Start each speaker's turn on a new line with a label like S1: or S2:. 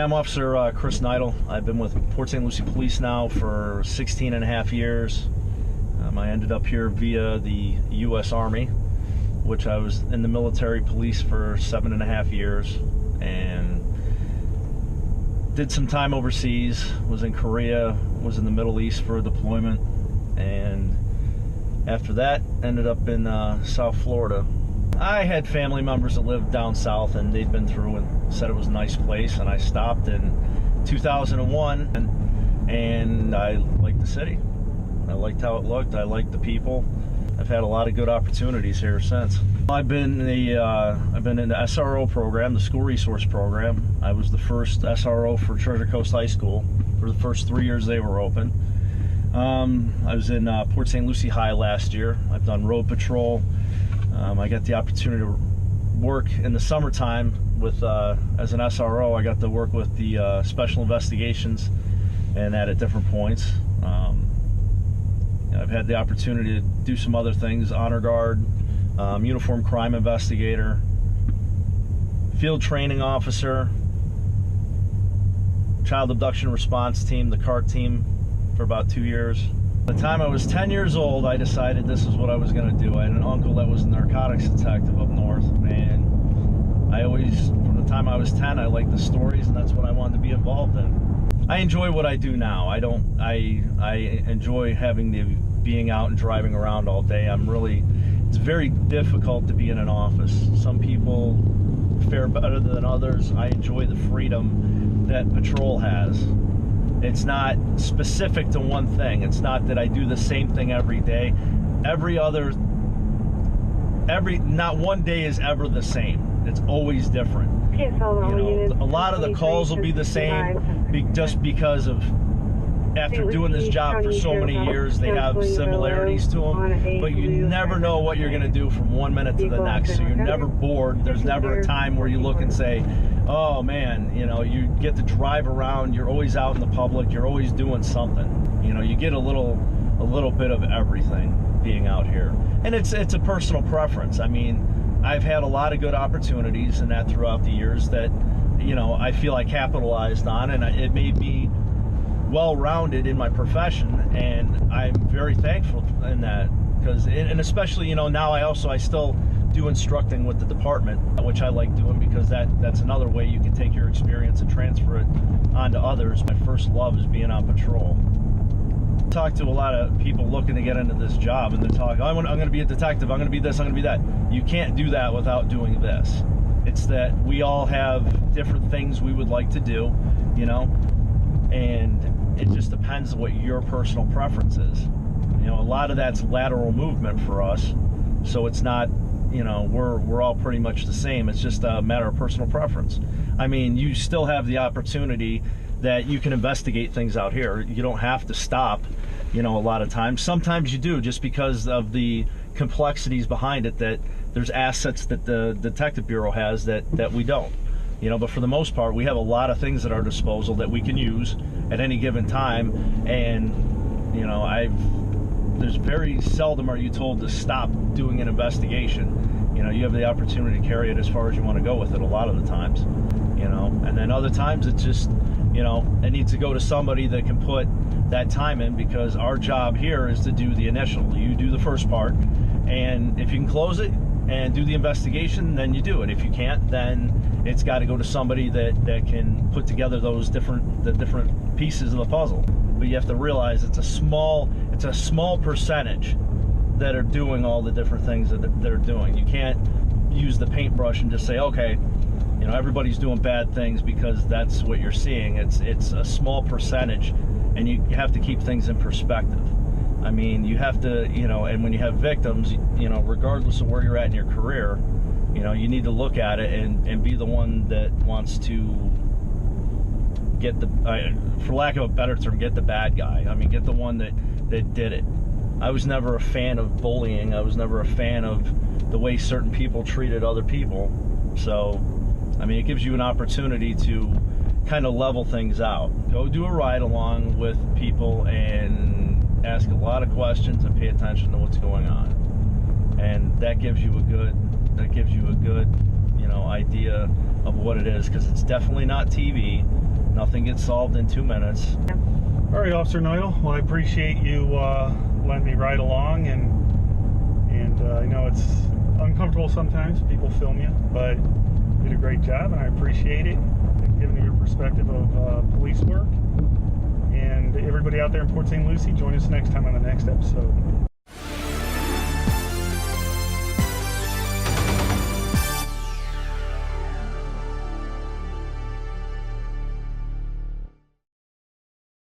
S1: I'm Officer Chris Kneidel. I've been with Port St. Lucie Police now for 16 and a half years. I ended up here via the U.S. Army, which I was in the military police for 7.5 years, and did some time overseas, was in Korea, was in the Middle East for a deployment, and after that ended up in South Florida. I had family members that lived down south, and they'd been through and said it was a nice place, and I stopped in 2001, and I liked the city. I liked how it looked. I liked the people. I've had a lot of good opportunities here since. I've been in the SRO program, the School Resource Program. I was the first SRO for Treasure Coast High School for the first 3 years they were open. I was in Port St. Lucie High last year. I've done road patrol. I got the opportunity to work in the summertime with, as an SRO, I got to work with the Special Investigations and that at different points. I've had the opportunity to do some other things, honor guard, uniform crime investigator, field training officer, child abduction response team, the CART team for about 2 years. By the time I was 10 years old, I decided this is what I was going to do. I had an uncle that was a narcotics detective up north, and I always, from the time I was 10, I liked the stories, and that's what I wanted to be involved in. I enjoy what I do now. I enjoy being out and driving around all day. It's very difficult to be in an office. Some people fare better than others. I enjoy the freedom that patrol has. It's not specific to one thing. It's not that I do the same thing every day. Not one day is ever the same. It's always different. You know, a lot of the calls will be the same just because of after doing this job for so many years, they have similarities to them, but you never know what you're going to do from 1 minute to the next, so you're never bored. There's never a time where you look and say, oh man, you know, you get to drive around, you're always out in the public, you're always doing something. You know, you get a little bit of everything being out here. And it's a personal preference. I mean, I've had a lot of good opportunities and that throughout the years that, you know, I feel I capitalized on, and it made me well-rounded in my profession, and I'm very thankful in that, because, and especially, you know, now I still do instructing with the department, which I like doing, because that's another way you can take your experience and transfer it onto others. My first love is being on patrol. I talk to a lot of people looking to get into this job, and they're talking, I'm going to be a detective, I'm going to be this, I'm going to be that. You can't do that without doing this. It's that we all have different things we would like to do, you know, and it just depends on what your personal preference is. You know, a lot of that's lateral movement for us, so it's not, you know, we're all pretty much the same. It's just a matter of personal preference. I mean, you still have the opportunity that you can investigate things out here. You don't have to stop, you know, a lot of times. Sometimes you do, just because of the complexities behind it, that there's assets that the Detective Bureau has that we don't. You know, but for the most part, we have a lot of things at our disposal that we can use at any given time, and, you know, there's very seldom are you told to stop doing an investigation. You know, you have the opportunity to carry it as far as you want to go with it a lot of the times, you know, and then other times it's just, you know, it needs to go to somebody that can put that time in, because our job here is to do the initial. You do the first part, and if you can close it and do the investigation, then you do it. If you can't, then it's got to go to somebody that can put together the different pieces of the puzzle. But you have to realize it's a small percentage that are doing all the different things that they're doing. You can't use the paintbrush and just say, okay, you know, everybody's doing bad things, because that's what you're seeing. It's a small percentage, and you have to keep things in perspective. I mean, you have to, you know, and when you have victims, you know, regardless of where you're at in your career, you know, you need to look at it and be the one that wants to get for lack of a better term, get the bad guy. I mean, get the one that did it. I was never a fan of bullying. I was never a fan of the way certain people treated other people. So, I mean, it gives you an opportunity to kind of level things out. Go do a ride along with people and ask a lot of questions and pay attention to what's going on. And that gives you a good, you idea of what it is, because it's definitely not TV. Nothing gets solved in 2 minutes.
S2: All right, Officer Kneidel. Well, I appreciate you letting me ride along, and I know it's uncomfortable sometimes. People film you, but you did a great job, and I appreciate it. Giving you your perspective of police work. And everybody out there in Port St. Lucie, join us next time on the next episode.